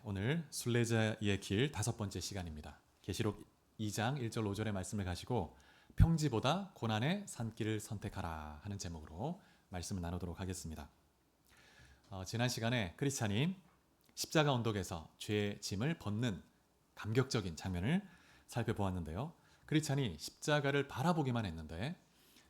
오늘 순례자의 길 5번째 시간입니다. 계시록 2장 1절 5절의 말씀을 가지고 평지보다 고난의 산길을 선택하라 하는 제목으로 말씀을 나누도록 하겠습니다. 지난 시간에 크리스찬이 십자가 언덕에서 죄의 짐을 벗는 감격적인 장면을 살펴보았는데요. 크리스찬이 십자가를 바라보기만 했는데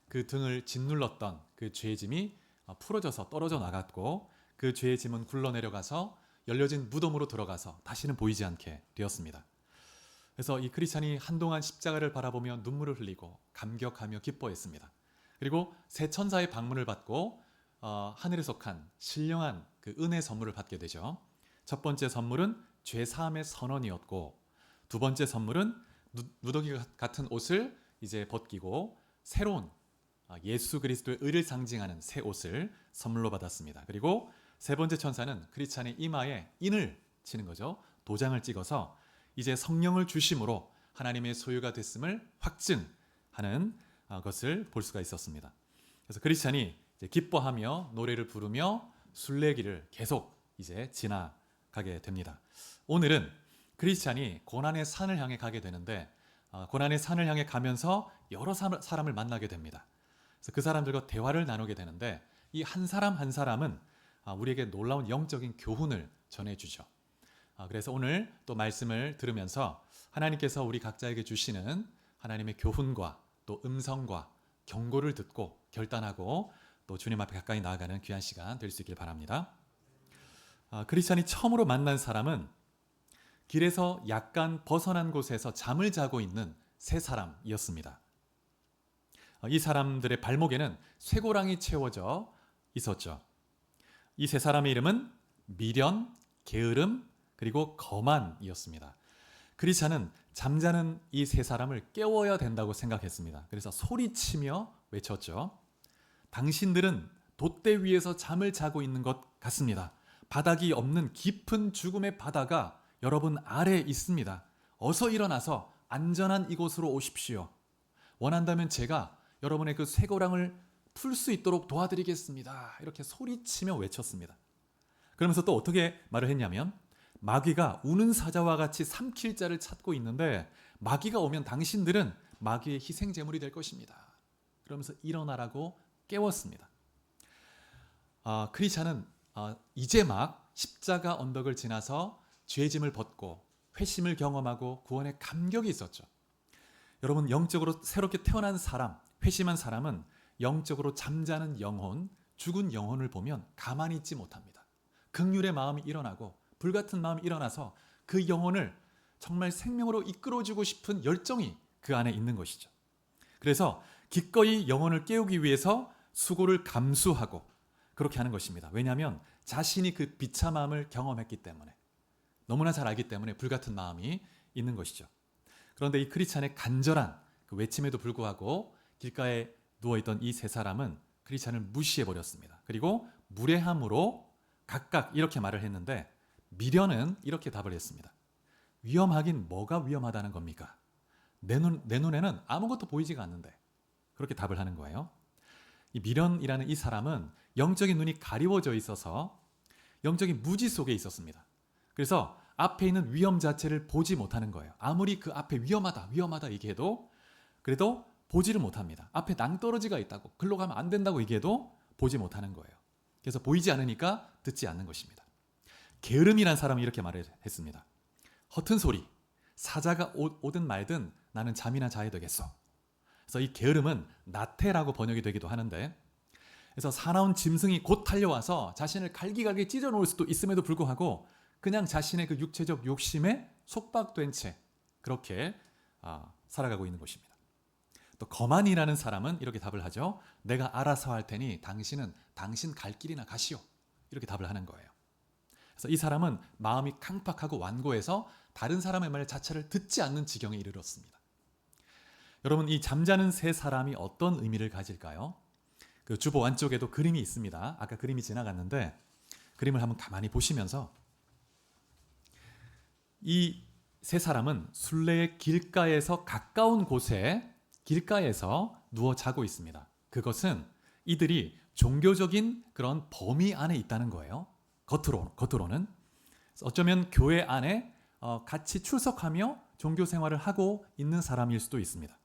그 등을 짓눌렀던 그 죄의 짐이 풀어져서 떨어져 나갔고 그 죄의 짐은 굴러내려가서 열려진 무덤으로 들어가서 다시는 보이지 않게 되었습니다. 그래서 이 크리스찬이 한동안 십자가를 바라보며 눈물을 흘리고 감격하며 기뻐했습니다. 그리고 새 천사의 방문을 받고 하늘에 속한 신령한 그 은혜 선물을 받게 되죠. 첫 번째 선물은 죄 사함의 선언이었고, 두 번째 선물은 누더기 같은 옷을 이제 벗기고 새로운 예수 그리스도의 의를 상징하는 새 옷을 선물로 받았습니다. 그리고 세 번째 천사는 크리스찬의 이마에 인을 치는 거죠. 도장을 찍어서 이제 성령을 주심으로 하나님의 소유가 됐음을 확증하는 것을 볼 수가 있었습니다. 그래서 크리스찬이 이제 기뻐하며 노래를 부르며 순례길을 계속 이제 지나가게 됩니다. 오늘은 크리스찬이 고난의 산을 향해 가게 되는데 고난의 산을 향해 가면서 여러 사람을 만나게 됩니다. 그래서 그 사람들과 대화를 나누게 되는데 이 한 사람 한 사람은 우리에게 놀라운 영적인 교훈을 전해주죠. 그래서 오늘 또 말씀을 들으면서 하나님께서 우리 각자에게 주시는 하나님의 교훈과 또 음성과 경고를 듣고 결단하고 또 주님 앞에 가까이 나아가는 귀한 시간 될 수 있길 바랍니다. 크리스찬이 처음으로 만난 사람은 길에서 약간 벗어난 곳에서 잠을 자고 있는 세 사람이었습니다. 이 사람들의 발목에는 쇠고랑이 채워져 있었죠. 이 세 사람의 이름은 미련, 게으름, 그리고 거만이었습니다. 크리스찬은 잠자는 이 세 사람을 깨워야 된다고 생각했습니다. 그래서 소리치며 외쳤죠. 당신들은 돛대 위에서 잠을 자고 있는 것 같습니다. 바닥이 없는 깊은 죽음의 바다가 여러분 아래에 있습니다. 어서 일어나서 안전한 이곳으로 오십시오. 원한다면 제가 여러분의 그 쇠고랑을 풀 수 있도록 도와드리겠습니다. 이렇게 소리치며 외쳤습니다. 그러면서 또 어떻게 말을 했냐면 마귀가 우는 사자와 같이 삼킬 자를 찾고 있는데 마귀가 오면 당신들은 마귀의 희생제물이 될 것입니다. 그러면서 일어나라고 깨웠습니다. 크리스찬은 이제 막 십자가 언덕을 지나서 죄짐을 벗고 회심을 경험하고 구원의 감격이 있었죠. 여러분, 영적으로 새롭게 태어난 사람, 회심한 사람은 영적으로 잠자는 영혼, 죽은 영혼을 보면 가만히 있지 못합니다. 긍휼의 마음이 일어나고 불같은 마음이 일어나서 그 영혼을 정말 생명으로 이끌어주고 싶은 열정이 그 안에 있는 것이죠. 그래서 기꺼이 영혼을 깨우기 위해서 수고를 감수하고 그렇게 하는 것입니다. 왜냐하면 자신이 그 비참함을 경험했기 때문에, 너무나 잘 알기 때문에 불같은 마음이 있는 것이죠. 그런데 이 크리스찬의 간절한 그 외침에도 불구하고 길가에 누워있던 이 세 사람은 크리스찬을 무시해버렸습니다. 그리고 무례함으로 각각 이렇게 말을 했는데 미련은 이렇게 답을 했습니다. 위험하긴 뭐가 위험하다는 겁니까? 내 눈에는 아무것도 보이지가 않는데, 그렇게 답을 하는 거예요. 이 미련이라는 이 사람은 영적인 눈이 가리워져 있어서 영적인 무지 속에 있었습니다. 그래서 앞에 있는 위험 자체를 보지 못하는 거예요. 아무리 그 앞에 위험하다 얘기해도 그래도 보지를 못합니다. 앞에 낭떠러지가 있다고, 글로 가면 안 된다고 얘기해도 보지 못하는 거예요. 그래서 보이지 않으니까 듣지 않는 것입니다. 게으름이란 사람이 이렇게 말했습니다. 허튼 소리, 사자가 오든 말든 나는 잠이나 자야 되겠어. 그래서 이 게으름은 나태라고 번역이 되기도 하는데, 그래서 사나운 짐승이 곧 달려와서 자신을 갈기갈기 찢어 놓을 수도 있음에도 불구하고 그냥 자신의 그 육체적 욕심에 속박된 채 그렇게 살아가고 있는 것입니다. 또 거만이라는 사람은 이렇게 답을 하죠. 내가 알아서 할 테니 당신은 당신 갈 길이나 가시오. 이렇게 답을 하는 거예요. 그래서 이 사람은 마음이 강팍하고 완고해서 다른 사람의 말 자체를 듣지 않는 지경에 이르렀습니다. 여러분, 이 잠자는 세 사람이 어떤 의미를 가질까요? 그 주보 안쪽에도 그림이 있습니다. 아까 그림이 지나갔는데 그림을 한번 가만히 보시면서 이 세 사람은 순례의 길가에서 가까운 곳에 길가에서 누워 자고 있습니다. 그것은 이들이 종교적인 그런 범위 안에 있다는 거예요. 겉으로는. 어쩌면 교회 안에 같이 출석하며 종교 생활을 하고 있는 사람일 수도 있습니다.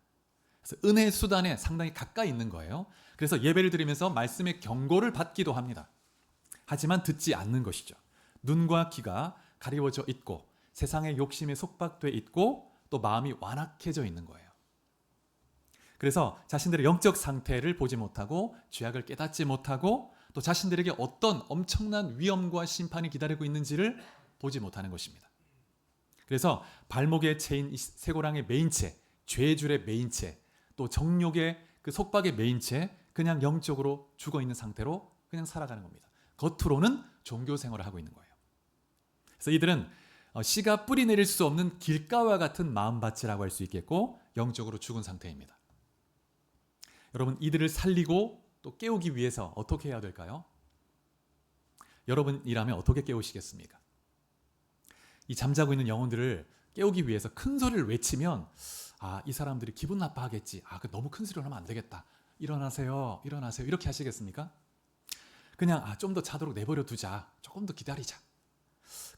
그래서 은혜의 수단에 상당히 가까이 있는 거예요. 그래서 예배를 드리면서 말씀의 경고를 받기도 합니다. 하지만 듣지 않는 것이죠. 눈과 귀가 가리워져 있고 세상의 욕심에 속박돼 있고 또 마음이 완악해져 있는 거예요. 그래서 자신들의 영적 상태를 보지 못하고 죄악을 깨닫지 못하고 또 자신들에게 어떤 엄청난 위험과 심판이 기다리고 있는지를 보지 못하는 것입니다. 그래서 발목에 채인 이 쇠고랑의 매인채, 죄의 줄에 매인채, 또 정욕의 그 속박에 매인채, 그냥 영적으로 죽어 있는 상태로 그냥 살아가는 겁니다. 겉으로는 종교 생활을 하고 있는 거예요. 그래서 이들은 씨가 뿌리 내릴 수 없는 길가와 같은 마음밭이라고 할 수 있겠고 영적으로 죽은 상태입니다. 여러분, 이들을 살리고 또 깨우기 위해서 어떻게 해야 될까요? 여러분이라면 어떻게 깨우시겠습니까? 이 잠자고 있는 영혼들을 깨우기 위해서 큰 소리를 외치면 이 사람들이 기분 나빠하겠지. 너무 큰 소리를 하면 안 되겠다. 일어나세요. 일어나세요. 이렇게 하시겠습니까? 그냥 좀 더 자도록 내버려 두자. 조금 더 기다리자.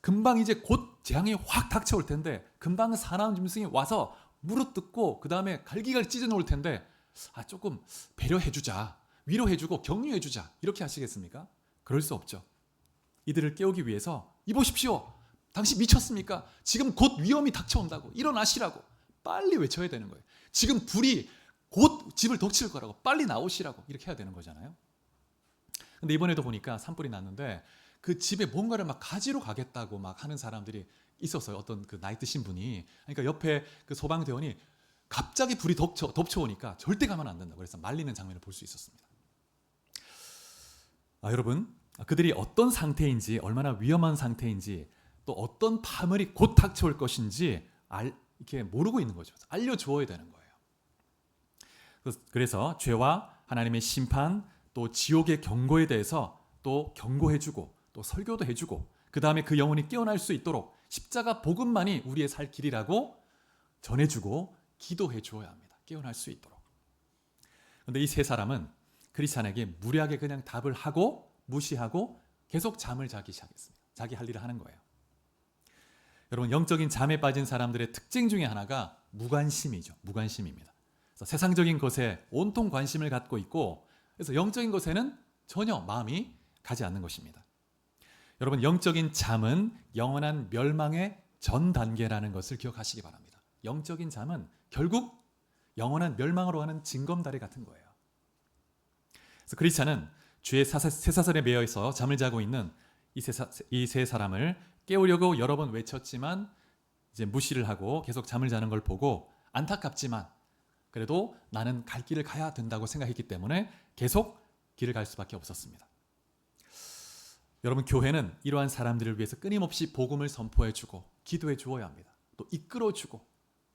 금방 이제 곧 재앙이 확 닥쳐올 텐데 금방 사나운 짐승이 와서 물어뜯고 그 다음에 갈기갈기 찢어놓을 텐데 조금 배려해주자. 위로해주고 격려해주자. 이렇게 하시겠습니까? 그럴 수 없죠. 이들을 깨우기 위해서 이보십시오. 당신 미쳤습니까? 지금 곧 위험이 닥쳐온다고. 일어나시라고. 빨리 외쳐야 되는 거예요. 지금 불이 곧 집을 덮칠 거라고. 빨리 나오시라고. 이렇게 해야 되는 거잖아요. 근데 이번에도 보니까 산불이 났는데 그 집에 뭔가를 막 가지러 가겠다고 막 하는 사람들이 있었어요. 어떤 그 나이 드신 분이. 그러니까 옆에 그 소방대원이 갑자기 불이 덮쳐오니까 절대 가면 안 된다고 그래서 말리는 장면을 볼 수 있었습니다. 여러분, 그들이 어떤 상태인지, 얼마나 위험한 상태인지, 또 어떤 파멸이 곧 닥쳐올 것인지 이렇게 모르고 있는 거죠. 알려주어야 되는 거예요. 그래서 죄와 하나님의 심판, 또 지옥의 경고에 대해서 또 경고해주고 또 설교도 해주고 그 다음에 그 영혼이 깨어날 수 있도록 십자가 복음만이 우리의 살 길이라고 전해주고 기도해 주어야 합니다. 깨어날 수 있도록. 그런데 이 세 사람은 크리스찬에게 무리하게 그냥 답을 하고 무시하고 계속 잠을 자기 시작했습니다. 자기 할 일을 하는 거예요. 여러분, 영적인 잠에 빠진 사람들의 특징 중에 하나가 무관심이죠. 무관심입니다. 그래서 세상적인 것에 온통 관심을 갖고 있고 그래서 영적인 것에는 전혀 마음이 가지 않는 것입니다. 여러분, 영적인 잠은 영원한 멸망의 전 단계라는 것을 기억하시기 바랍니다. 영적인 잠은 결국 영원한 멸망으로 하는 징검다리 같은 거예요. 그래서 크리스찬은 죄의 쇠사슬에 매여 있어 잠을 자고 있는 이 세 사람을 깨우려고 여러 번 외쳤지만 이제 무시를 하고 계속 잠을 자는 걸 보고 안타깝지만 그래도 나는 갈 길을 가야 된다고 생각했기 때문에 계속 길을 갈 수밖에 없었습니다. 여러분, 교회는 이러한 사람들을 위해서 끊임없이 복음을 선포해주고 기도해 주어야 합니다. 또 이끌어주고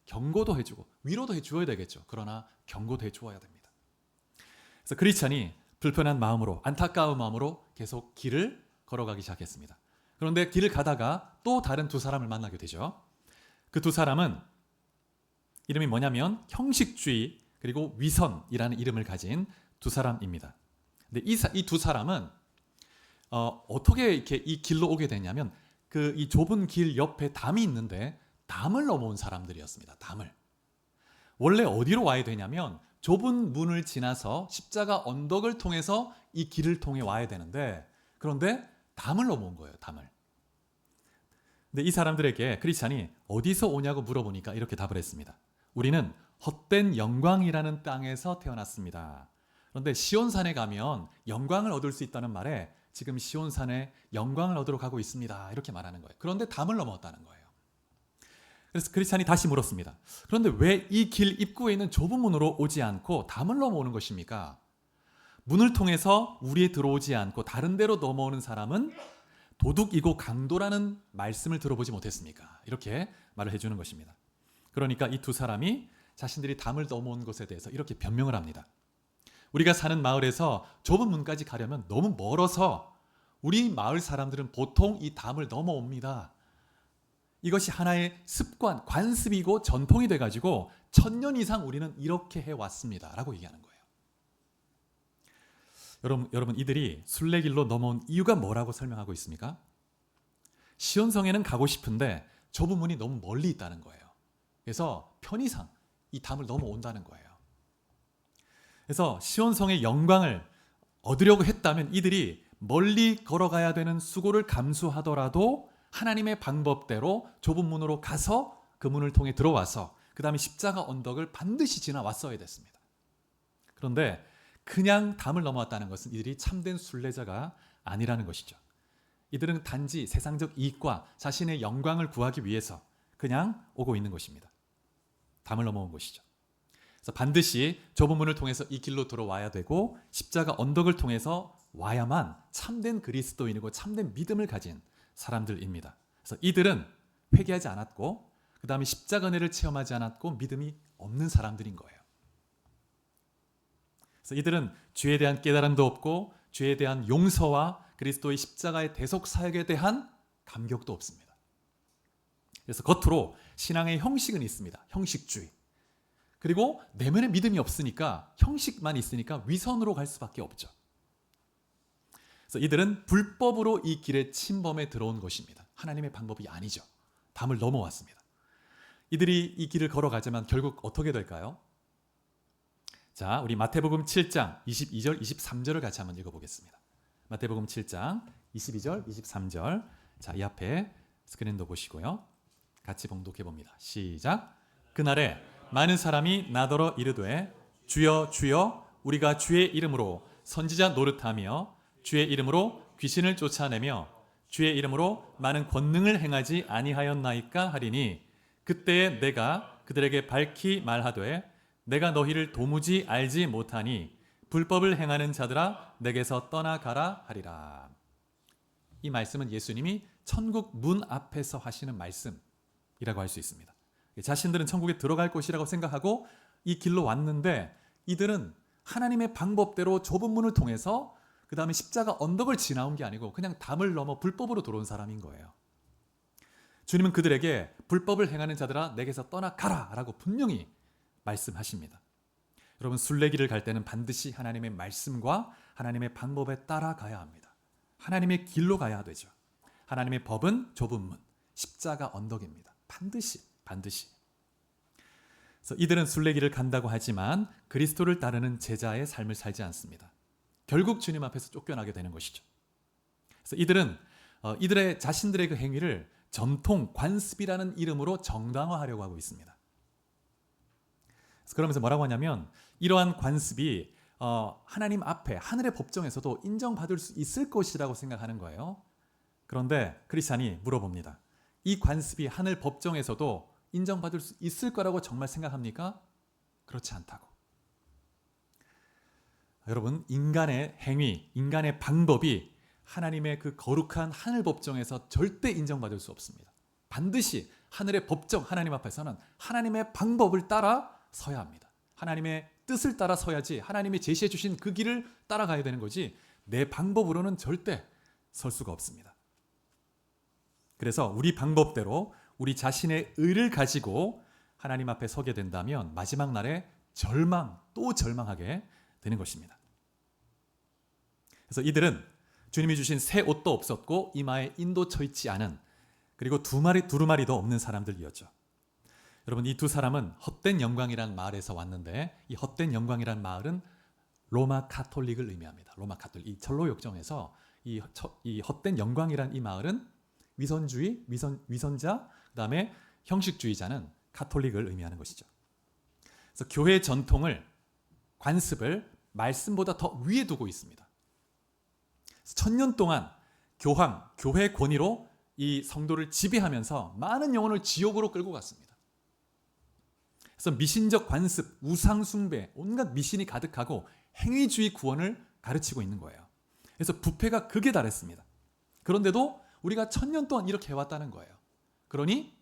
경고도 해주고 위로도 해주어야 되겠죠. 그러나 경고도 해주어야 됩니다. 그래서 크리스찬이 불편한 마음으로 안타까운 마음으로 계속 길을 걸어가기 시작했습니다. 그런데 길을 가다가 또 다른 두 사람을 만나게 되죠. 그 두 사람은 이름이 뭐냐면 형식주의 그리고 위선이라는 이름을 가진 두 사람입니다. 근데 이 두 사람은 어떻게 이렇게 이 길로 오게 되냐면 이 좁은 길 옆에 담이 있는데 담을 넘어온 사람들이었습니다. 담을. 원래 어디로 와야 되냐면 좁은 문을 지나서 십자가 언덕을 통해서 이 길을 통해 와야 되는데 그런데 담을 넘어온 거예요. 담을. 근데 이 사람들에게 크리스찬이 어디서 오냐고 물어보니까 이렇게 답을 했습니다. 우리는 헛된 영광이라는 땅에서 태어났습니다. 그런데 시온산에 가면 영광을 얻을 수 있다는 말에 지금 시온산에 영광을 얻으러 가고 있습니다. 이렇게 말하는 거예요. 그런데 담을 넘어왔다는 거예요. 그래서 크리스찬이 다시 물었습니다. 그런데 왜 이 길 입구에 있는 좁은 문으로 오지 않고 담을 넘어오는 것입니까? 문을 통해서 우리에 들어오지 않고 다른 데로 넘어오는 사람은 도둑이고 강도라는 말씀을 들어보지 못했습니까? 이렇게 말을 해주는 것입니다. 그러니까 이 두 사람이 자신들이 담을 넘어온 것에 대해서 이렇게 변명을 합니다. 우리가 사는 마을에서 좁은 문까지 가려면 너무 멀어서 우리 마을 사람들은 보통 이 담을 넘어옵니다. 이것이 하나의 습관, 관습이고 전통이 돼가지고 1000년 이상 우리는 이렇게 해왔습니다. 라고 얘기하는 거예요. 여러분, 이들이 순례길로 넘어온 이유가 뭐라고 설명하고 있습니까? 시온성에는 가고 싶은데 좁은 문이 너무 멀리 있다는 거예요. 그래서 편의상 이 담을 넘어온다는 거예요. 그래서 시온성의 영광을 얻으려고 했다면 이들이 멀리 걸어가야 되는 수고를 감수하더라도 하나님의 방법대로 좁은 문으로 가서 그 문을 통해 들어와서 그 다음에 십자가 언덕을 반드시 지나왔어야 됐습니다. 그런데 그냥 담을 넘어왔다는 것은 이들이 참된 순례자가 아니라는 것이죠. 이들은 단지 세상적 이익과 자신의 영광을 구하기 위해서 그냥 오고 있는 것입니다. 담을 넘어온 것이죠. 그래서 반드시 좁은 문을 통해서 이 길로 들어와야 되고 십자가 언덕을 통해서 와야만 참된 그리스도인이고 참된 믿음을 가진 사람들입니다. 그래서 이들은 회개하지 않았고 그 다음에 십자가 은혜를 체험하지 않았고 믿음이 없는 사람들인 거예요. 그래서 이들은 죄에 대한 깨달음도 없고 죄에 대한 용서와 그리스도의 십자가의 대속 사역에 대한 감격도 없습니다. 그래서 겉으로 신앙의 형식은 있습니다. 형식주의. 그리고 내면의 믿음이 없으니까 형식만 있으니까 위선으로 갈 수밖에 없죠. 그래서 이들은 불법으로 이 길에 침범해 들어온 것입니다. 하나님의 방법이 아니죠. 담을 넘어왔습니다. 이들이 이 길을 걸어가지만 결국 어떻게 될까요? 자, 우리 마태복음 7장 22절, 23절을 같이 한번 읽어보겠습니다. 마태복음 7장 22절, 23절. 자, 이 앞에 스크린도 보시고요. 같이 봉독해 봅니다. 시작. 그날에 많은 사람이 나더러 이르되 주여 주여 우리가 주의 이름으로 선지자 노릇하며 주의 이름으로 귀신을 쫓아내며 주의 이름으로 많은 권능을 행하지 아니하였나이까 하리니 그때에 내가 그들에게 밝히 말하되 내가 너희를 도무지 알지 못하니 불법을 행하는 자들아 내게서 떠나가라 하리라. 이 말씀은 예수님이 천국 문 앞에서 하시는 말씀이라고 할 수 있습니다. 자신들은 천국에 들어갈 곳이라고 생각하고 이 길로 왔는데 이들은 하나님의 방법대로 좁은 문을 통해서 그 다음에 십자가 언덕을 지나온 게 아니고 그냥 담을 넘어 불법으로 들어온 사람인 거예요. 주님은 그들에게 불법을 행하는 자들아 내게서 떠나가라 라고 분명히 말씀하십니다. 여러분 순례길을 갈 때는 반드시 하나님의 말씀과 하나님의 방법에 따라가야 합니다. 하나님의 길로 가야 되죠. 하나님의 법은 좁은 문, 십자가 언덕입니다. 반드시. 그래서 이들은 순례길을 간다고 하지만 그리스도를 따르는 제자의 삶을 살지 않습니다. 결국 주님 앞에서 쫓겨나게 되는 것이죠. 그래서 이들은 이들의 자신들의 그 행위를 전통 관습이라는 이름으로 정당화하려고 하고 있습니다. 그래서 그러면서 뭐라고 하냐면 이러한 관습이 하나님 앞에 하늘의 법정에서도 인정받을 수 있을 것이라고 생각하는 거예요. 그런데 크리스찬이 물어봅니다. 이 관습이 하늘 법정에서도 인정받을 수 있을 거라고 정말 생각합니까? 그렇지 않다고. 여러분, 인간의 행위, 인간의 방법이 하나님의 그 거룩한 하늘 법정에서 절대 인정받을 수 없습니다. 반드시 하늘의 법정 하나님 앞에서는 하나님의 방법을 따라 서야 합니다. 하나님의 뜻을 따라 서야지 하나님이 제시해 주신 그 길을 따라가야 되는 거지 내 방법으로는 절대 설 수가 없습니다. 그래서 우리 방법대로 우리 자신의 의를 가지고 하나님 앞에 서게 된다면 마지막 날에 또 절망하게 되는 것입니다. 그래서 이들은 주님이 주신 새 옷도 없었고 이마에 인도 쳐 있지 않은 그리고 두루마리도 없는 사람들이었죠. 여러분 이 두 사람은 헛된 영광이라는 마을에서 왔는데 이 헛된 영광이라는 마을은 로마 카톨릭을 의미합니다. 로마 카톨릭. 이 철로 역정에서 이 헛된 영광이라는 이 마을은 위선자, 그다음에 형식주의자는 카톨릭을 의미하는 것이죠. 그래서 교회 전통을 관습을 말씀보다 더 위에 두고 있습니다. 1000년 동안 교회 권위로 이 성도를 지배하면서 많은 영혼을 지옥으로 끌고 갔습니다. 그래서 미신적 관습, 우상 숭배, 온갖 미신이 가득하고 행위주의 구원을 가르치고 있는 거예요. 그래서 부패가 극에 달했습니다. 그런데도 우리가 1000년 동안 이렇게 해왔다는 거예요. 그러니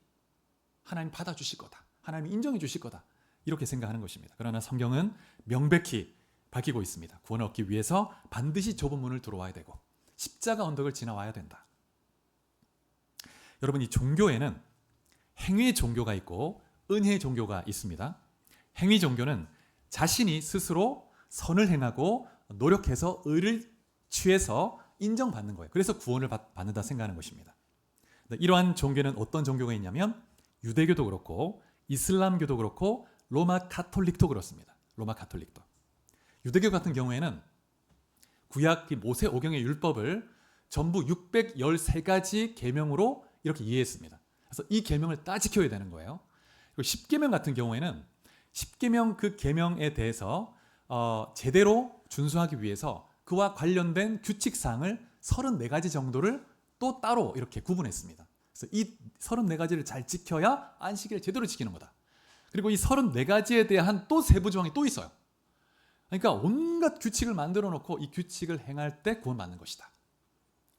하나님 받아주실 거다. 하나님 인정해 주실 거다. 이렇게 생각하는 것입니다. 그러나 성경은 명백히 밝히고 있습니다. 구원을 얻기 위해서 반드시 좁은 문을 들어와야 되고 십자가 언덕을 지나와야 된다. 여러분 이 종교에는 행위의 종교가 있고 은혜의 종교가 있습니다. 행위 종교는 자신이 스스로 선을 행하고 노력해서 의를 취해서 인정받는 거예요. 그래서 구원을 받는다 생각하는 것입니다. 이러한 종교는 어떤 종교가 있냐면 유대교도 그렇고 이슬람교도 그렇고 로마 가톨릭도 그렇습니다. 로마 가톨릭도. 유대교 같은 경우에는 구약 모세 오경의 율법을 전부 613가지 계명으로 이렇게 이해했습니다. 그래서 이 계명을 다 지켜야 되는 거예요. 그리고 십계명 같은 경우에는 십계명 그 계명에 대해서 제대로 준수하기 위해서 그와 관련된 규칙사항을 34가지 정도를 또 따로 이렇게 구분했습니다. 그래서 이 34가지를 잘 지켜야 안식일을 제대로 지키는 거다. 그리고 이 34가지에 대한 또 세부 조항이 또 있어요. 그러니까 온갖 규칙을 만들어 놓고 이 규칙을 행할 때 구원받는 것이다.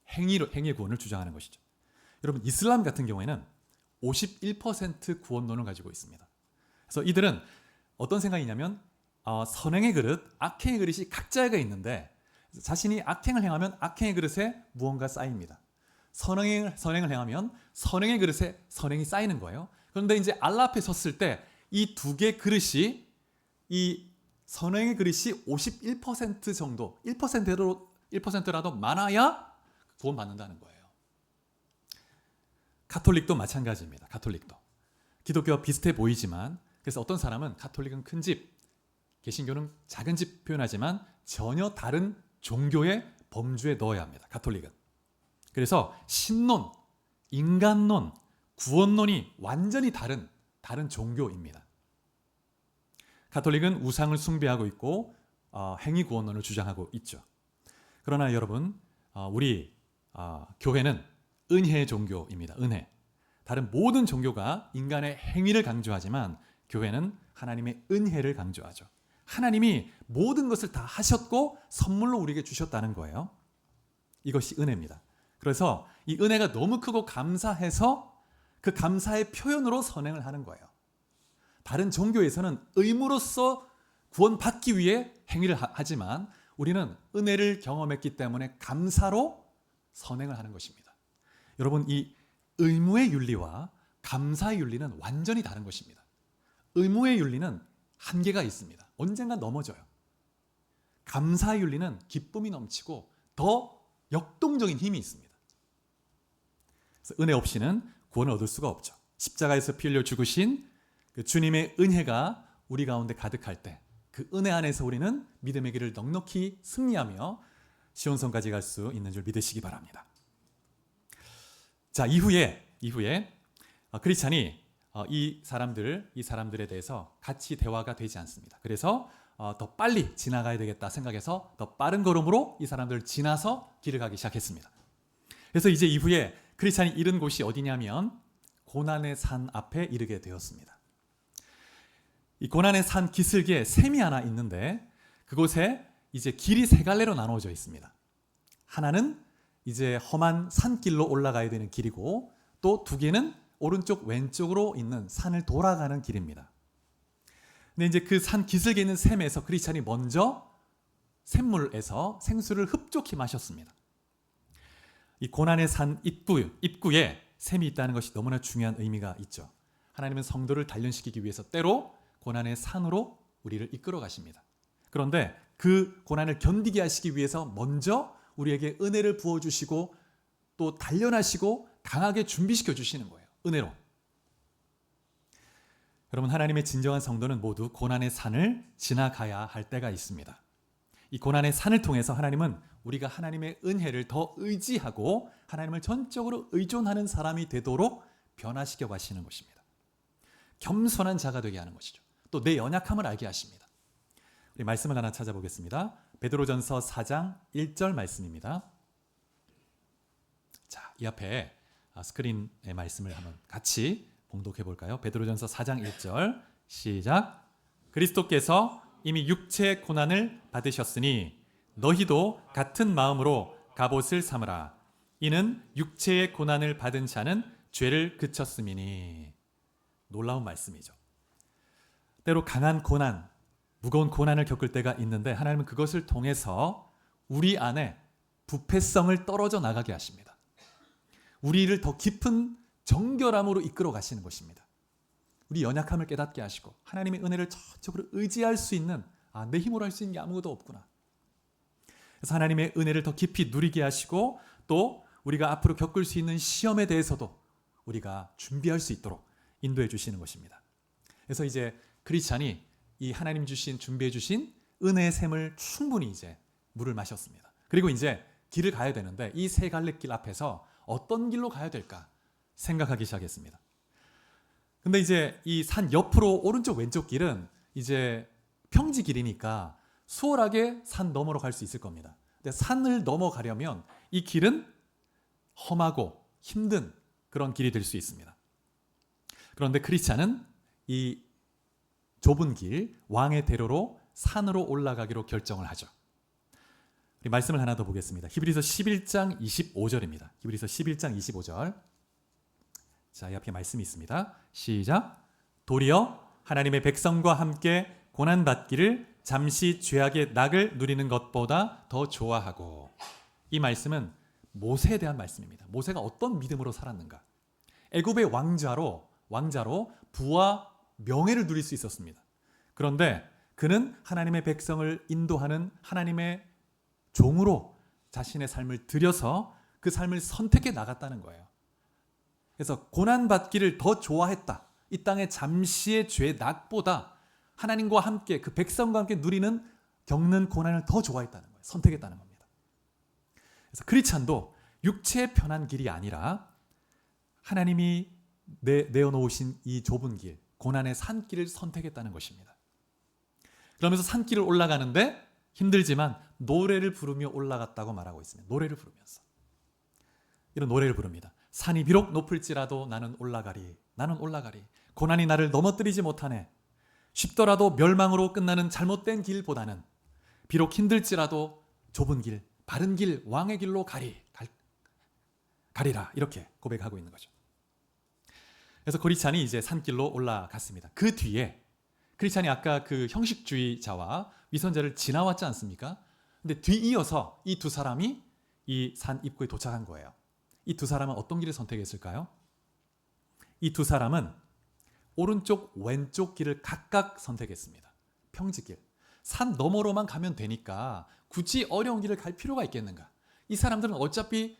행위의 구원을 주장하는 것이죠. 여러분 이슬람 같은 경우에는 51% 구원론을 가지고 있습니다. 그래서 이들은 어떤 생각이냐면 선행의 그릇, 악행의 그릇이 각자가 있는데 자신이 악행을 행하면 악행의 그릇에 무언가 쌓입니다. 선행을 행하면 선행의 그릇에 선행이 쌓이는 거예요. 그런데 이제 알라 앞에 섰을 때 이 두 개 그릇이 이 선행의 그릇이 51% 정도, 1%라도 많아야 구원받는다는 거예요. 가톨릭도 마찬가지입니다. 가톨릭도. 기독교와 비슷해 보이지만 그래서 어떤 사람은 가톨릭은 큰 집, 개신교는 작은 집 표현하지만 전혀 다른 종교의 범주에 넣어야 합니다. 가톨릭은. 그래서 신론, 인간론, 구원론이 완전히 다른 종교입니다. 가톨릭은 우상을 숭배하고 있고 행위 구원론을 주장하고 있죠. 그러나 여러분 우리 교회는 은혜의 종교입니다. 은혜. 다른 모든 종교가 인간의 행위를 강조하지만 교회는 하나님의 은혜를 강조하죠. 하나님이 모든 것을 다 하셨고 선물로 우리에게 주셨다는 거예요. 이것이 은혜입니다. 그래서 이 은혜가 너무 크고 감사해서 그 감사의 표현으로 선행을 하는 거예요. 다른 종교에서는 의무로서 구원받기 위해 행위를 하지만 우리는 은혜를 경험했기 때문에 감사로 선행을 하는 것입니다. 여러분 이 의무의 윤리와 감사의 윤리는 완전히 다른 것입니다. 의무의 윤리는 한계가 있습니다. 언젠가 넘어져요. 감사의 윤리는 기쁨이 넘치고 더 역동적인 힘이 있습니다. 그래서 은혜 없이는 구원을 얻을 수가 없죠. 십자가에서 피 흘려 죽으신 그 주님의 은혜가 우리 가운데 가득할 때 그 은혜 안에서 우리는 믿음의 길을 넉넉히 승리하며 시온성까지 갈 수 있는 줄 믿으시기 바랍니다. 자, 이후에 크리스찬이 이 사람들에 대해서 같이 대화가 되지 않습니다. 그래서 더 빨리 지나가야 되겠다 생각해서 더 빠른 걸음으로 이 사람들을 지나서 길을 가기 시작했습니다. 그래서 이제 이후에 크리스찬이 이른 곳이 어디냐면 고난의 산 앞에 이르게 되었습니다. 이 고난의 산 기슭에 샘이 하나 있는데 그곳에 이제 길이 세 갈래로 나누어져 있습니다. 하나는 이제 험한 산길로 올라가야 되는 길이고 또 두 개는 오른쪽 왼쪽으로 있는 산을 돌아가는 길입니다. 근데 이제 그 산 기슭에 있는 샘에서 크리스찬이 먼저 샘물에서 생수를 흡족히 마셨습니다. 이 고난의 산 입구에 샘이 있다는 것이 너무나 중요한 의미가 있죠. 하나님은 성도를 단련시키기 위해서 때로 고난의 산으로 우리를 이끌어 가십니다. 그런데 그 고난을 견디게 하시기 위해서 먼저 우리에게 은혜를 부어주시고 또 단련하시고 강하게 준비시켜 주시는 거예요. 은혜로. 여러분 하나님의 진정한 성도는 모두 고난의 산을 지나가야 할 때가 있습니다. 이 고난의 산을 통해서 하나님은 우리가 하나님의 은혜를 더 의지하고 하나님을 전적으로 의존하는 사람이 되도록 변화시켜 가시는 것입니다. 겸손한 자가 되게 하는 것이죠. 또 내 연약함을 알게 하십니다. 우리 말씀을 하나 찾아보겠습니다. 베드로전서 4장 1절 말씀입니다. 자, 이 앞에 스크린의 말씀을 한번 같이 봉독해 볼까요? 베드로전서 4장 1절 시작. 그리스도께서 이미 육체의 고난을 받으셨으니 너희도 같은 마음으로 갑옷을 삼으라. 이는 육체의 고난을 받은 자는 죄를 그쳤음이니. 놀라운 말씀이죠. 때로 강한 고난, 무거운 고난을 겪을 때가 있는데 하나님은 그것을 통해서 우리 안에 부패성을 떨어져 나가게 하십니다. 우리를 더 깊은 정결함으로 이끌어 가시는 것입니다. 우리 연약함을 깨닫게 하시고 하나님의 은혜를 전적으로 의지할 수 있는 내 힘으로 할 수 있는 게 아무것도 없구나. 그래서 하나님의 은혜를 더 깊이 누리게 하시고 또 우리가 앞으로 겪을 수 있는 시험에 대해서도 우리가 준비할 수 있도록 인도해 주시는 것입니다. 그래서 이제 크리스찬이 이 하나님 주신 준비해 주신 은혜의 샘을 충분히 이제 물을 마셨습니다. 그리고 이제 길을 가야 되는데 이 세 갈래 길 앞에서 어떤 길로 가야 될까 생각하기 시작했습니다. 근데 이제 이 산 옆으로 오른쪽 왼쪽 길은 이제 평지 길이니까 수월하게 산 너머로 갈 수 있을 겁니다. 근데 산을 넘어가려면 이 길은 험하고 힘든 그런 길이 될 수 있습니다. 그런데 크리스찬은 이 좁은 길, 왕의 대로로 산으로 올라가기로 결정을 하죠. 우리 말씀을 하나 더 보겠습니다. 히브리서 11장 25절입니다. 히브리서 11장 25절. 자, 이 앞에 말씀이 있습니다. 시작. 도리어 하나님의 백성과 함께 고난받기를 잠시 죄악의 낙을 누리는 것보다 더 좋아하고. 이 말씀은 모세에 대한 말씀입니다. 모세가 어떤 믿음으로 살았는가? 애굽의 왕자로 부와 명예를 누릴 수 있었습니다. 그런데 그는 하나님의 백성을 인도하는 하나님의 종으로 자신의 삶을 들여서 그 삶을 선택해 나갔다는 거예요. 그래서 고난받기를 더 좋아했다. 이 땅의 잠시의 죄 낙보다 하나님과 함께 그 백성과 함께 겪는 고난을 더 좋아했다는 거예요. 선택했다는 겁니다. 그래서 크리스찬도 육체의 편한 길이 아니라 하나님이 내어놓으신 이 좁은 길, 고난의 산길을 선택했다는 것입니다. 그러면서 산길을 올라가는데 힘들지만 노래를 부르며 올라갔다고 말하고 있습니다. 노래를 부르면서. 이런 노래를 부릅니다. 산이 비록 높을지라도 나는 올라가리. 나는 올라가리. 고난이 나를 넘어뜨리지 못하네. 쉽더라도 멸망으로 끝나는 잘못된 길보다는 비록 힘들지라도 좁은 길, 바른 길, 왕의 길로 가리라. 이렇게 고백하고 있는 거죠. 그래서 크리스찬이 이제 산길로 올라갔습니다. 그 뒤에 크리스찬이 아까 그 형식주의자와 위선자를 지나왔지 않습니까? 근데 뒤이어서 이 두 사람이 이 산 입구에 도착한 거예요. 이 두 사람은 어떤 길을 선택했을까요? 이 두 사람은 오른쪽 왼쪽 길을 각각 선택했습니다. 평지길. 산 너머로만 가면 되니까 굳이 어려운 길을 갈 필요가 있겠는가? 이 사람들은 어차피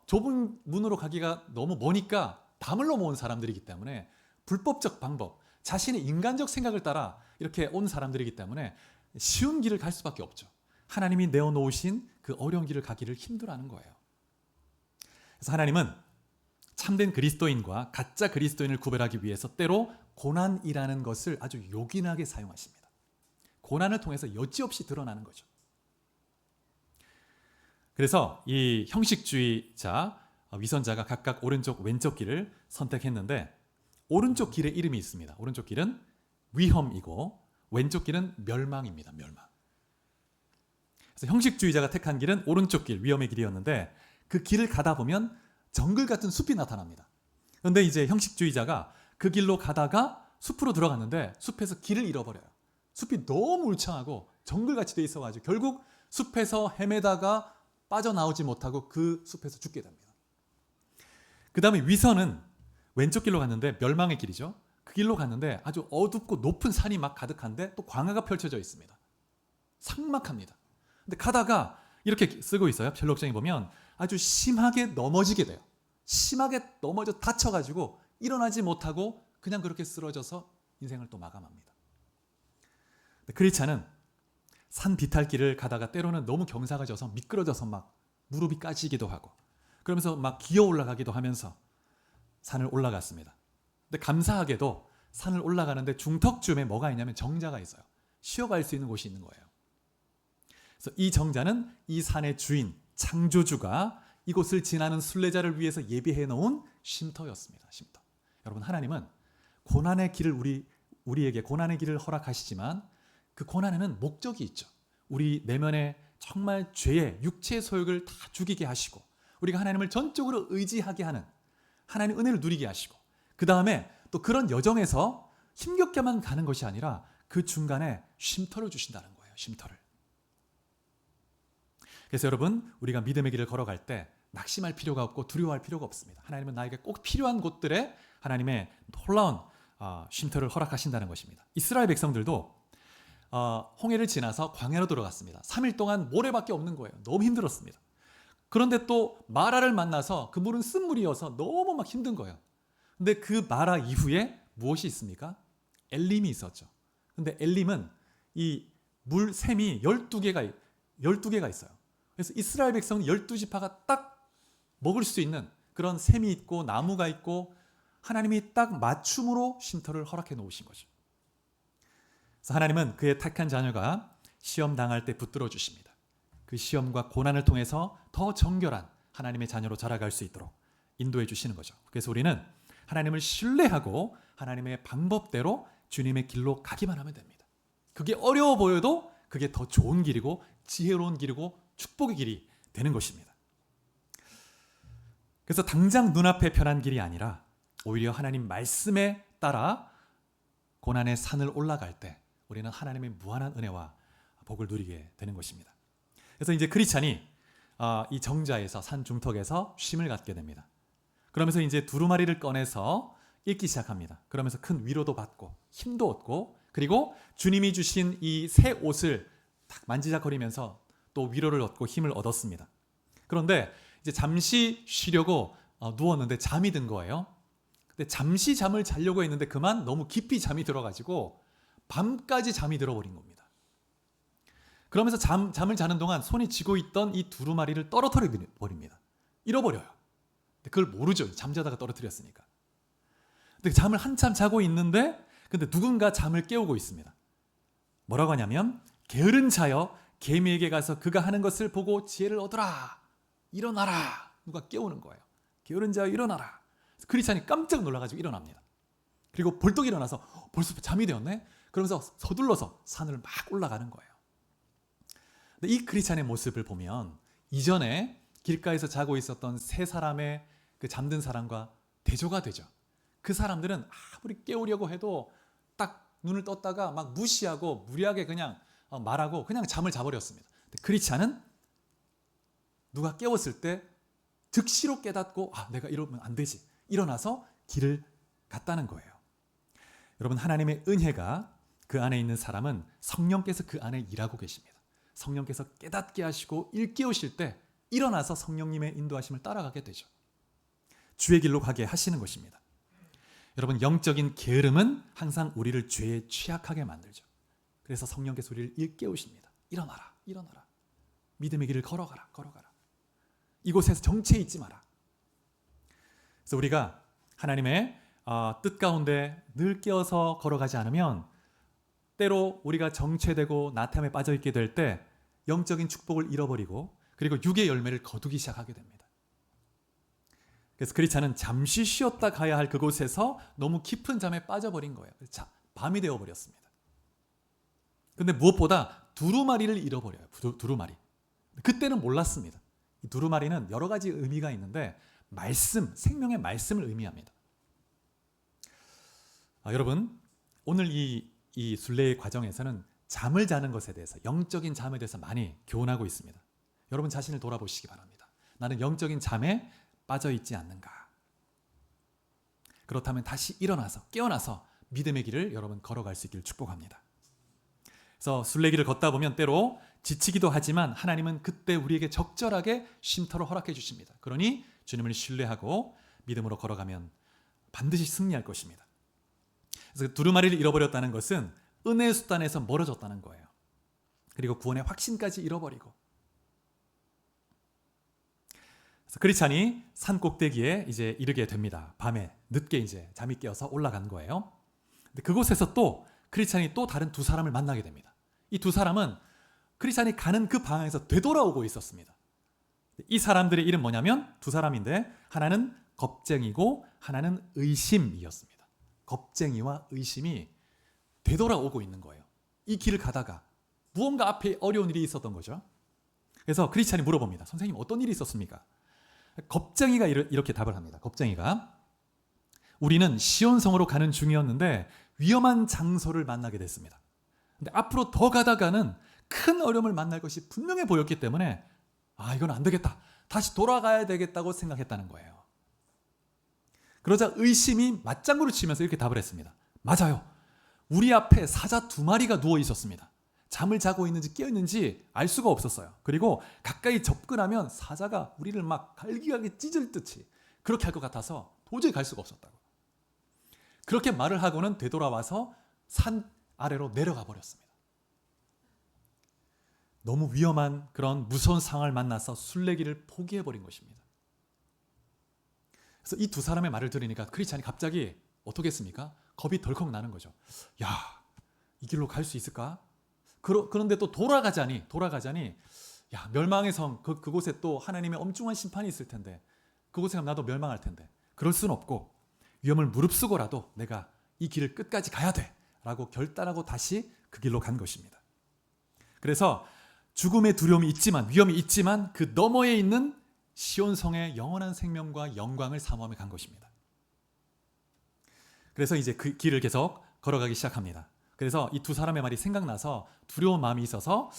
좁은 문으로 가기가 너무 머니까 담을 넘어온 사람들이기 때문에 불법적 방법, 자신의 인간적 생각을 따라 이렇게 온 사람들이기 때문에 쉬운 길을 갈 수밖에 없죠. 하나님이 내어놓으신 그 어려운 길을 가기를 힘들어하는 거예요. 그래서 하나님은 참된 그리스도인과 가짜 그리스도인을 구별하기 위해서 때로 고난이라는 것을 아주 요긴하게 사용하십니다. 고난을 통해서 여지없이 드러나는 거죠. 그래서 이 형식주의자, 위선자가 각각 오른쪽 왼쪽 길을 선택했는데 오른쪽 길의 이름이 있습니다. 오른쪽 길은 위험이고 왼쪽 길은 멸망입니다. 멸망. 그래서 형식주의자가 택한 길은 오른쪽 길, 위험의 길이었는데 그 길을 가다 보면 정글 같은 숲이 나타납니다. 그런데 이제 형식주의자가 그 길로 가다가 숲으로 들어갔는데 숲에서 길을 잃어버려요. 숲이 너무 울창하고 정글같이 돼 있어가지고 결국 숲에서 헤매다가 빠져나오지 못하고 그 숲에서 죽게 됩니다. 그 다음에 위선은 왼쪽 길로 갔는데 멸망의 길이죠. 그 길로 갔는데 아주 어둡고 높은 산이 막 가득한데 또 광야가 펼쳐져 있습니다. 삭막합니다. 근데 가다가 이렇게 쓰고 있어요. 셜록장에 보면 아주 심하게 넘어지게 돼요. 심하게 넘어져 다쳐가지고 일어나지 못하고 그냥 그렇게 쓰러져서 인생을 또 마감합니다. 크리스찬은 산 비탈길을 가다가 때로는 너무 경사가 져서 미끄러져서 막 무릎이 까지기도 하고 그러면서 막 기어 올라가기도 하면서 산을 올라갔습니다. 근데 감사하게도 산을 올라가는데 중턱쯤에 뭐가 있냐면 정자가 있어요. 쉬어갈 수 있는 곳이 있는 거예요. 그래서 이 정자는 이 산의 주인, 창조주가 이곳을 지나는 순례자를 위해서 예비해 놓은 쉼터였습니다. 쉼터. 여러분, 하나님은 고난의 길을 우리에게 고난의 길을 허락하시지만 그 고난에는 목적이 있죠. 우리 내면에 정말 죄의 육체의 소욕을 다 죽이게 하시고 우리가 하나님을 전적으로 의지하게 하는 하나님의 은혜를 누리게 하시고 그 다음에 또 그런 여정에서 힘겹게만 가는 것이 아니라 그 중간에 쉼터를 주신다는 거예요. 쉼터를. 그래서 여러분, 우리가 믿음의 길을 걸어갈 때 낙심할 필요가 없고 두려워할 필요가 없습니다. 하나님은 나에게 꼭 필요한 곳들에 하나님의 놀라운 쉼터를 허락하신다는 것입니다. 이스라엘 백성들도 홍해를 지나서 광야로 들어갔습니다. 3일 동안 모래밖에 없는 거예요. 너무 힘들었습니다. 그런데 또 마라를 만나서 그 물은 쓴물이어서 너무 막 힘든 거예요. 근데 그 마라 이후에 무엇이 있습니까? 엘림이 있었죠. 근데 엘림은 이 물샘이 12개가 있어요. 그래서 이스라엘 백성은 12지파가 딱 먹을 수 있는 그런 샘이 있고 나무가 있고 하나님이 딱 맞춤으로 쉼터를 허락해 놓으신 거죠. 그래서 하나님은 그의 택한 자녀가 시험 당할 때 붙들어 주십니다. 그 시험과 고난을 통해서 더 정결한 하나님의 자녀로 자라갈 수 있도록 인도해 주시는 거죠. 그래서 우리는 하나님을 신뢰하고 하나님의 방법대로 주님의 길로 가기만 하면 됩니다. 그게 어려워 보여도 그게 더 좋은 길이고 지혜로운 길이고 축복의 길이 되는 것입니다. 그래서 당장 눈앞에 편한 길이 아니라 오히려 하나님 말씀에 따라 고난의 산을 올라갈 때 우리는 하나님의 무한한 은혜와 복을 누리게 되는 것입니다. 그래서 이제 크리스찬이 이 정자에서 산 중턱에서 쉼을 갖게 됩니다. 그러면서 이제 두루마리를 꺼내서 읽기 시작합니다. 그러면서 큰 위로도 받고 힘도 얻고 그리고 주님이 주신 이 새 옷을 딱 만지작거리면서 또 위로를 얻고 힘을 얻었습니다. 그런데 이제 잠시 쉬려고 누웠는데 잠이 든 거예요. 근데 잠시 잠을 자려고 했는데 그만 너무 깊이 잠이 들어가지고 밤까지 잠이 들어버린 겁니다. 그러면서 잠을 자는 동안 손이 쥐고 있던 이 두루마리를 떨어뜨려 버립니다. 잃어버려요. 근데 그걸 모르죠. 잠자다가 떨어뜨렸으니까. 근데 잠을 한참 자고 있는데 근데 누군가 잠을 깨우고 있습니다. 뭐라고 하냐면 게으른 자여 개미에게 가서 그가 하는 것을 보고 지혜를 얻으라. 일어나라. 누가 깨우는 거예요. 게으른 자여 일어나라. 크리스찬이 깜짝 놀라가지고 일어납니다. 그리고 벌떡 일어나서 벌써 잠이 되었네. 그러면서 서둘러서 산을 막 올라가는 거예요. 근데 이 크리스찬의 모습을 보면 이전에 길가에서 자고 있었던 세 사람의 그 잠든 사람과 대조가 되죠. 그 사람들은 아무리 깨우려고 해도 딱 눈을 떴다가 막 무시하고 무리하게 그냥 말하고 그냥 잠을 자버렸습니다. 크리스찬은 누가 깨웠을 때 즉시로 깨닫고 내가 이러면 안 되지. 일어나서 길을 갔다는 거예요. 여러분 하나님의 은혜가 그 안에 있는 사람은 성령께서 그 안에 일하고 계십니다. 성령께서 깨닫게 하시고 일깨우실 때 일어나서 성령님의 인도하심을 따라가게 되죠. 주의 길로 가게 하시는 것입니다. 여러분 영적인 게으름은 항상 우리를 죄에 취약하게 만들죠. 그래서 성령께서 우리를 일깨우십니다. 일어나라, 일어나라. 믿음의 길을 걸어가라, 걸어가라. 이곳에서 정체에 있지 마라. 그래서 우리가 하나님의 뜻 가운데 늘 깨어서 걸어가지 않으면 때로 우리가 정체되고 나태함에 빠져있게 될 때 영적인 축복을 잃어버리고 그리고 육의 열매를 거두기 시작하게 됩니다. 그래서 크리스찬은 잠시 쉬었다 가야 할 그곳에서 너무 깊은 잠에 빠져버린 거예요. 밤이 되어버렸습니다. 근데 무엇보다 두루마리를 잃어버려요. 두루마리. 그때는 몰랐습니다. 이 두루마리는 여러 가지 의미가 있는데 말씀, 생명의 말씀을 의미합니다. 여러분 오늘 이 순례의 과정에서는 잠을 자는 것에 대해서 영적인 잠에 대해서 많이 교훈하고 있습니다. 여러분 자신을 돌아보시기 바랍니다. 나는 영적인 잠에 빠져있지 않는가? 그렇다면 다시 일어나서 깨어나서 믿음의 길을 여러분 걸어갈 수 있기를 축복합니다. 그래서 순례길을 걷다 보면 때로 지치기도 하지만 하나님은 그때 우리에게 적절하게 쉼터를 허락해 주십니다. 그러니 주님을 신뢰하고 믿음으로 걸어가면 반드시 승리할 것입니다. 그래서 두루마리를 잃어버렸다는 것은 은혜의 수단에서 멀어졌다는 거예요. 그리고 구원의 확신까지 잃어버리고. 그래서 크리스찬이 산 꼭대기에 이제 이르게 됩니다. 밤에 늦게 이제 잠이 깨어서 올라간 거예요. 근데 그곳에서 또 크리스찬이 또 다른 두 사람을 만나게 됩니다. 이 두 사람은 크리스찬이 가는 그 방향에서 되돌아오고 있었습니다. 이 사람들의 이름 뭐냐면 두 사람인데 하나는 겁쟁이고 하나는 의심이었습니다. 겁쟁이와 의심이 되돌아오고 있는 거예요. 이 길을 가다가 무언가 앞에 어려운 일이 있었던 거죠. 그래서 크리스찬이 물어봅니다. 선생님 어떤 일이 있었습니까? 겁쟁이가 이렇게 답을 합니다. 겁쟁이가 우리는 시온성으로 가는 중이었는데 위험한 장소를 만나게 됐습니다. 근데 앞으로 더 가다가는 큰 어려움을 만날 것이 분명해 보였기 때문에 이건 안 되겠다. 다시 돌아가야 되겠다고 생각했다는 거예요. 그러자 의심이 맞장구를 치면서 이렇게 답을 했습니다. 맞아요. 우리 앞에 사자 2마리가 누워 있었습니다. 잠을 자고 있는지 깨어 있는지 알 수가 없었어요. 그리고 가까이 접근하면 사자가 우리를 막 갈기갈기 찢을 듯이 그렇게 할 것 같아서 도저히 갈 수가 없었다고. 그렇게 말을 하고는 되돌아와서 산 아래로 내려가 버렸습니다. 너무 위험한 그런 무서운 상황을 만나서 순례길을 포기해 버린 것입니다. 그래서 이 두 사람의 말을 들으니까 크리스찬이 갑자기 어떻게 했습니까? 겁이 덜컥 나는 거죠. 야, 이 길로 갈 수 있을까? 그런데 또 돌아가자니 야, 멸망의 성 그곳에 또 하나님의 엄중한 심판이 있을 텐데 그곳에 가면 나도 멸망할 텐데 그럴 수는 없고 위험을 무릅쓰고라도 내가 이 길을 끝까지 가야 돼 라고 결단하고 다시 그 길로 간 것입니다. 그래서 죽음의 두려움이 있지만 위험이 있지만 그 너머에 있는 시온성의 영원한 생명과 영광을 사모하며 간 것입니다. 그래서 이제 그 길을 계속 걸어가기 시작합니다. 그래서 이 두 사람의 말이 생각나서 두려운 마음이 있어서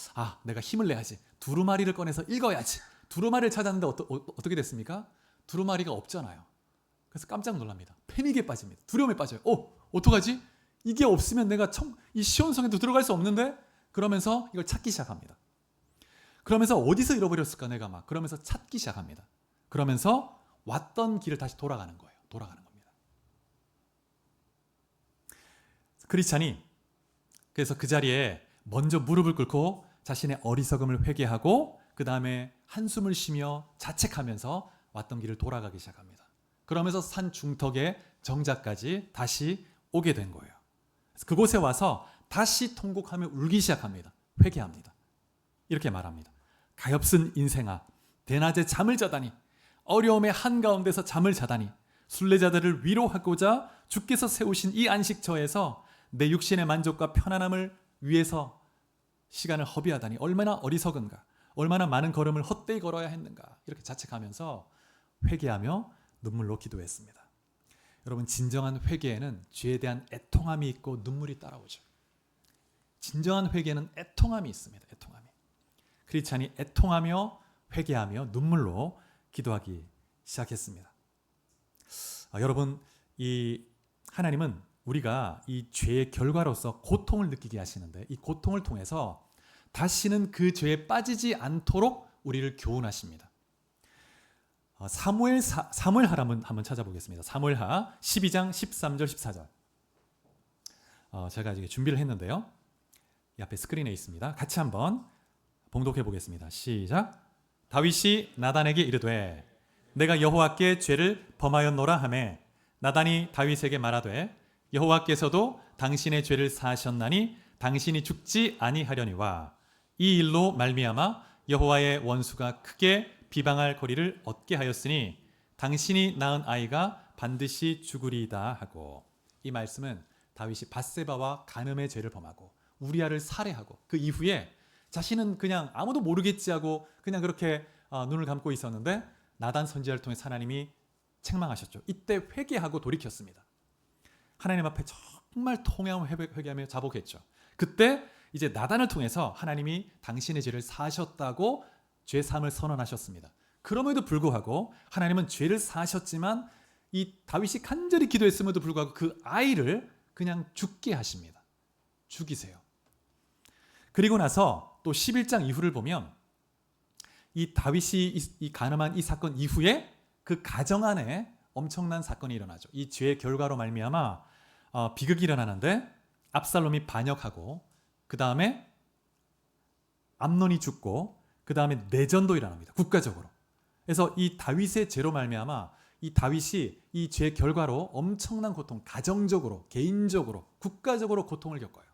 내가 힘을 내야지. 두루마리를 꺼내서 읽어야지. 두루마리를 찾았는데 어떻게 됐습니까? 두루마리가 없잖아요. 그래서 깜짝 놀랍니다. 패닉에 빠집니다. 두려움에 빠져요. 어떡하지? 이게 없으면 내가 이 시온성에도 들어갈 수 없는데? 그러면서 이걸 찾기 시작합니다. 그러면서 어디서 잃어버렸을까 내가 막 그러면서 찾기 시작합니다. 그러면서 왔던 길을 다시 돌아가는 거예요. 돌아가는 겁니다. 크리스찬이 그래서 그 자리에 먼저 무릎을 꿇고 자신의 어리석음을 회개하고 그 다음에 한숨을 쉬며 자책하면서 왔던 길을 돌아가기 시작합니다. 그러면서 산 중턱의 정자까지 다시 오게 된 거예요. 그곳에 와서 다시 통곡하며 울기 시작합니다. 회개합니다. 이렇게 말합니다. 가엾은 인생아, 대낮에 잠을 자다니, 어려움의 한가운데서 잠을 자다니, 순례자들을 위로하고자 주께서 세우신 이 안식처에서 내 육신의 만족과 편안함을 위해서 시간을 허비하다니 얼마나 어리석은가, 얼마나 많은 걸음을 헛되이 걸어야 했는가, 이렇게 자책하면서 회개하며 눈물로 기도했습니다. 여러분, 진정한 회개에는 죄에 대한 애통함이 있고 눈물이 따라오죠. 진정한 회개는 애통함이 있습니다. 애통함이. 크리스찬이 애통하며 회개하며 눈물로 기도하기 시작했습니다. 여러분, 이 하나님은 우리가 이 죄의 결과로서 고통을 느끼게 하시는데 이 고통을 통해서 다시는 그 죄에 빠지지 않도록 우리를 교훈하십니다. 사무엘하 한번 찾아보겠습니다. 사무엘하 12장 13절 14절. 제가 이제 준비를 했는데요. 이 앞에 스크린에 있습니다. 같이 한번 봉독해 보겠습니다. 시작. 다윗이 나단에게 이르되 내가 여호와께 죄를 범하였노라 하매 나단이 다윗에게 말하되 여호와께서도 당신의 죄를 사하셨나니 당신이 죽지 아니하려니와 이 일로 말미암아 여호와의 원수가 크게 비방할 거리를 얻게 하였으니 당신이 낳은 아이가 반드시 죽으리이다 하고. 이 말씀은 다윗이 밧세바와 간음의 죄를 범하고 우리아를 살해하고 그 이후에 자신은 그냥 아무도 모르겠지 하고 그냥 그렇게 눈을 감고 있었는데 나단 선지자를 통해 하나님이 책망하셨죠. 이때 회개하고 돌이켰습니다. 하나님 앞에 정말 통회하며 회개하며 자복했죠. 그때 이제 나단을 통해서 하나님이 당신의 죄를 사하셨다고 죄 사함을 선언하셨습니다. 그럼에도 불구하고 하나님은 죄를 사하셨지만 이 다윗이 간절히 기도했음에도 불구하고 그 아이를 그냥 죽게 하십니다. 죽이세요. 그리고 나서 또 11장 이후를 보면 이 다윗이 이 간음한 이 사건 이후에 그 가정 안에 엄청난 사건이 일어나죠. 이 죄의 결과로 말미암아 비극이 일어나는데 압살롬이 반역하고 그 다음에 암논이 죽고 그 다음에 내전도 일어납니다. 국가적으로. 그래서 이 다윗의 죄로 말미암아 이 다윗이 이 죄의 결과로 엄청난 고통, 가정적으로, 개인적으로, 국가적으로 고통을 겪어요.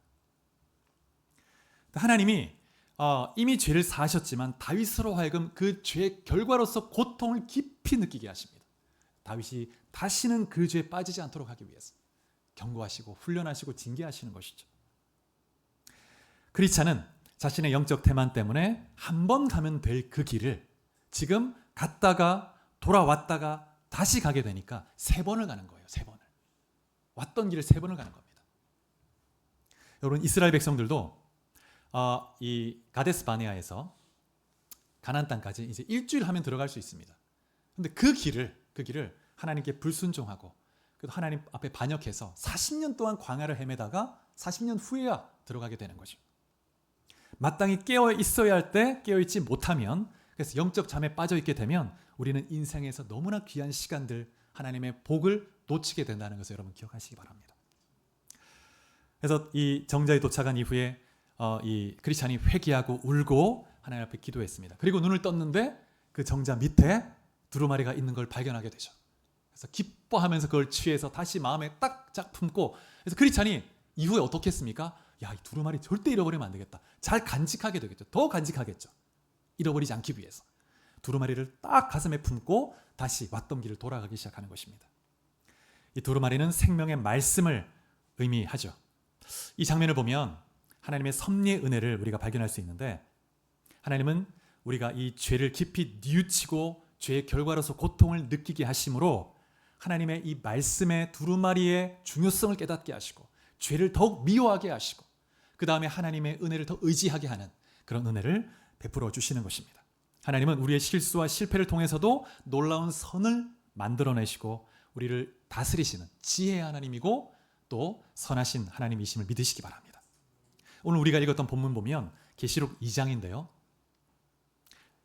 하나님이 이미 죄를 사하셨지만 다윗으로 하여금 그 죄의 결과로서 고통을 깊이 느끼게 하십니다. 다윗이 다시는 그 죄에 빠지지 않도록 하기 위해서 경고하시고 훈련하시고 징계하시는 것이죠. 크리스찬은 자신의 영적 태만 때문에 한 번 가면 될 그 길을 지금 갔다가 돌아왔다가 다시 가게 되니까 3번을 가는 거예요. 3번을. 왔던 길을 3번을 가는 겁니다. 여러분, 이스라엘 백성들도 이 가데스 바네아에서 가나안 땅까지 이제 일주일 하면 들어갈 수 있습니다. 그런데 그 길을 하나님께 불순종하고 하나님 앞에 반역해서 40년 동안 광야를 헤매다가 40년 후에야 들어가게 되는 거죠. 마땅히 깨어 있어야 할 때 깨어 있지 못하면, 그래서 영적 잠에 빠져 있게 되면 우리는 인생에서 너무나 귀한 시간들, 하나님의 복을 놓치게 된다는 것을 여러분 기억하시기 바랍니다. 그래서 이 정자에 도착한 이후에 이 크리스찬이 회개하고 울고 하나님 앞에 기도했습니다. 그리고 눈을 떴는데 그 정자 밑에 두루마리가 있는 걸 발견하게 되죠. 그래서 기뻐하면서 그걸 취해서 다시 마음에 딱 품고, 그래서 크리스찬이 이후에 어떻게 했습니까? 야, 이 두루마리 절대 잃어버리면 안 되겠다. 잘 간직하게 되겠죠. 더 간직하겠죠. 잃어버리지 않기 위해서. 두루마리를 딱 가슴에 품고 다시 왔던 길을 돌아가기 시작하는 것입니다. 이 두루마리는 생명의 말씀을 의미하죠. 이 장면을 보면 하나님의 섭리의 은혜를 우리가 발견할 수 있는데, 하나님은 우리가 이 죄를 깊이 뉘우치고 죄의 결과로서 고통을 느끼게 하심으로 하나님의 이 말씀의 두루마리의 중요성을 깨닫게 하시고 죄를 더욱 미워하게 하시고 그 다음에 하나님의 은혜를 더 의지하게 하는 그런 은혜를 베풀어 주시는 것입니다. 하나님은 우리의 실수와 실패를 통해서도 놀라운 선을 만들어내시고 우리를 다스리시는 지혜의 하나님이고 또 선하신 하나님이심을 믿으시기 바랍니다. 오늘 우리가 읽었던 본문 보면 계시록 2장인데요.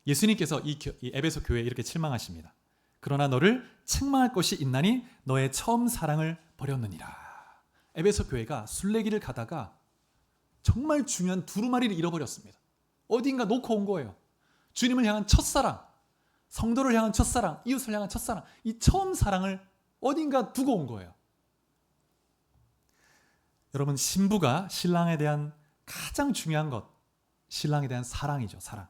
예수님께서 이 에베소 교회에 이렇게 책망하십니다. 그러나 너를 책망할 것이 있나니 너의 처음 사랑을 버렸느니라. 에베소 교회가 순례길을 가다가 정말 중요한 두루마리를 잃어버렸습니다. 어딘가 놓고 온 거예요. 주님을 향한 첫사랑, 성도를 향한 첫사랑, 이웃을 향한 첫사랑, 이 처음 사랑을 어딘가 두고 온 거예요. 여러분, 신부가 신랑에 대한 가장 중요한 것, 신랑에 대한 사랑이죠. 사랑.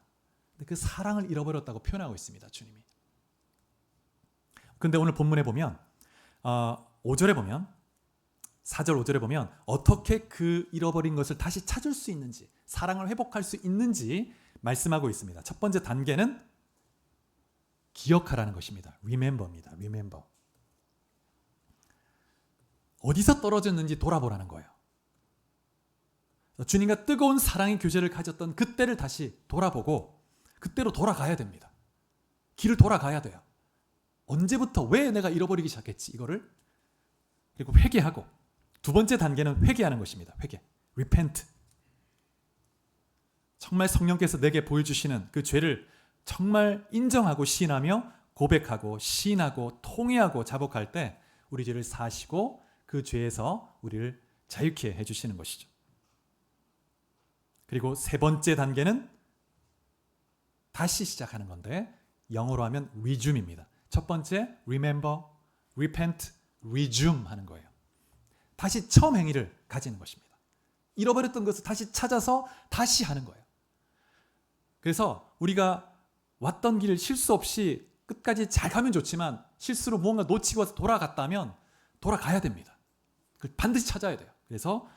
근데 그 사랑을 잃어버렸다고 표현하고 있습니다. 주님이. 근데 오늘 본문에 보면 5절에 보면 4절 5절에 보면 어떻게 그 잃어버린 것을 다시 찾을 수 있는지, 사랑을 회복할 수 있는지 말씀하고 있습니다. 첫 번째 단계는 기억하라는 것입니다. Remember입니다. Remember. 어디서 떨어졌는지 돌아보라는 거예요. 주님과 뜨거운 사랑의 교제를 가졌던 그때를 다시 돌아보고 그때로 돌아가야 됩니다. 길을 돌아가야 돼요. 언제부터 왜 내가 잃어버리기 시작했지 이거를. 그리고 회개하고, 두 번째 단계는 회개하는 것입니다. 회개. Repent. 정말 성령께서 내게 보여주시는 그 죄를 정말 인정하고 시인하며 고백하고 시인하고 통회하고 자복할 때 우리 죄를 사하시고 그 죄에서 우리를 자유케 해주시는 것이죠. 그리고 세 번째 단계는 다시 시작하는 건데 영어로 하면 resume입니다. 첫 번째 remember, repent, resume 하는 거예요. 다시 처음 행위를 가지는 것입니다. 잃어버렸던 것을 다시 찾아서 다시 하는 거예요. 그래서 우리가 왔던 길 실수 없이 끝까지 잘 가면 좋지만 실수로 무언가 놓치고 와서 돌아갔다면 돌아가야 됩니다. 그걸 반드시 찾아야 돼요. 그래서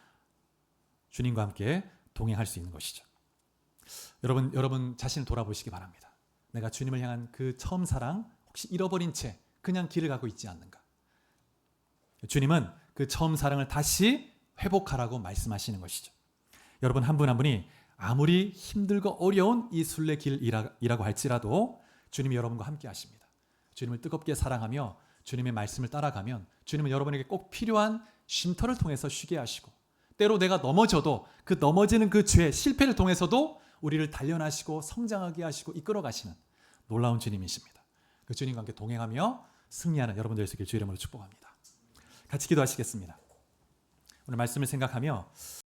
주님과 함께 동행할 수 있는 것이죠. 여러분 자신을 돌아보시기 바랍니다. 내가 주님을 향한 그 처음 사랑 혹시 잃어버린 채 그냥 길을 가고 있지 않는가? 주님은 그 처음 사랑을 다시 회복하라고 말씀하시는 것이죠. 여러분 한 분 한 분이 아무리 힘들고 어려운 이 순례길이라고 할지라도 주님이 여러분과 함께 하십니다. 주님을 뜨겁게 사랑하며 주님의 말씀을 따라가면 주님은 여러분에게 꼭 필요한 쉼터를 통해서 쉬게 하시고, 때로 내가 넘어져도 그 넘어지는 그 죄, 실패를 통해서도 우리를 단련하시고 성장하게 하시고 이끌어 가시는 놀라운 주님이십니다. 그 주님과 함께 동행하며 승리하는 여러분들 되시길 주의 이름으로 축복합니다. 같이 기도하시겠습니다. 오늘 말씀을 생각하며